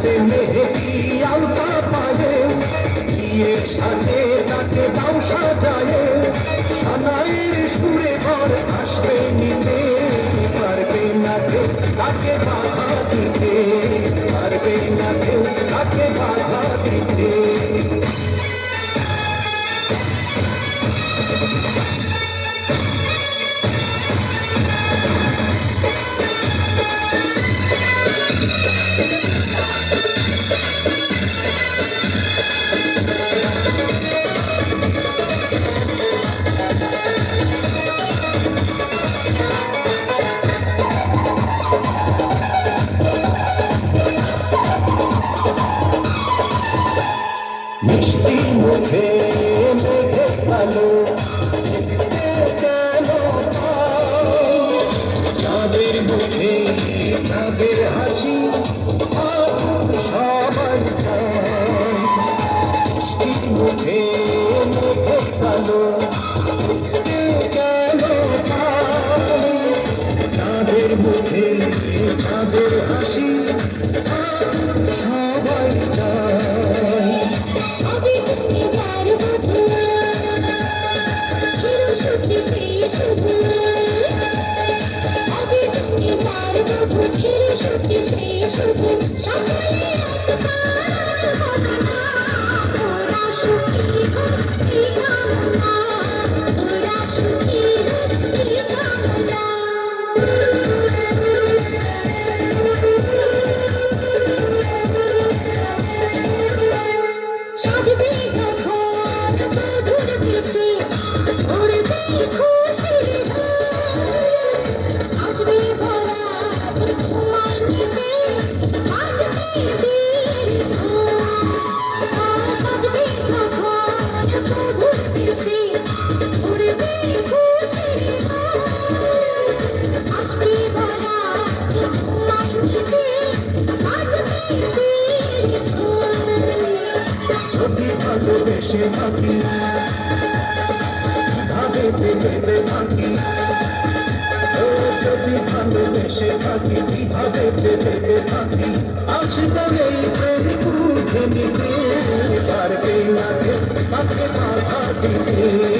হাতে মেহেদি আলতা পায়ে, বিয়ের সাথে তাকে দাও সাজায়ে, সানাইয়ের সুরে ঘর আসবে নিতে, পারবে না কেউ তাকে বাধা দিতে, পারবে না কেউ তাকে বাধা দিতে। মিষ্টি মুখে মেঘে আলো, দেখতে কেন চাঁদের মুখে চাঁদের হাসি, সবাই মিষ্টি মুখে মেঘে আলো, দেখতে কেন চাঁদের মুখে চাঁদের হাসি, সবাই সাজবে যখন মধুর বেশে, উড়বে খুশির ঢেউ, আসবে বরাত তোমায় নিতে, বাজবে বীর ঢোল। সাজবে যখন মধুর বেশে, উড়বে খুশির ঢেউ, আসবে বরাত তোমায় নিতে, বাজবে বীর ঢোল। যদি ভালোবেসে থাকি, কিভাবে দেবে থাকি, ও যদি ভালোবেসে থাকি, কিভাবে দেবে থাকি, আসবে এই প্রেম বুঝে নিতে, পারবে না কেউ তাকে বাধা দিতে।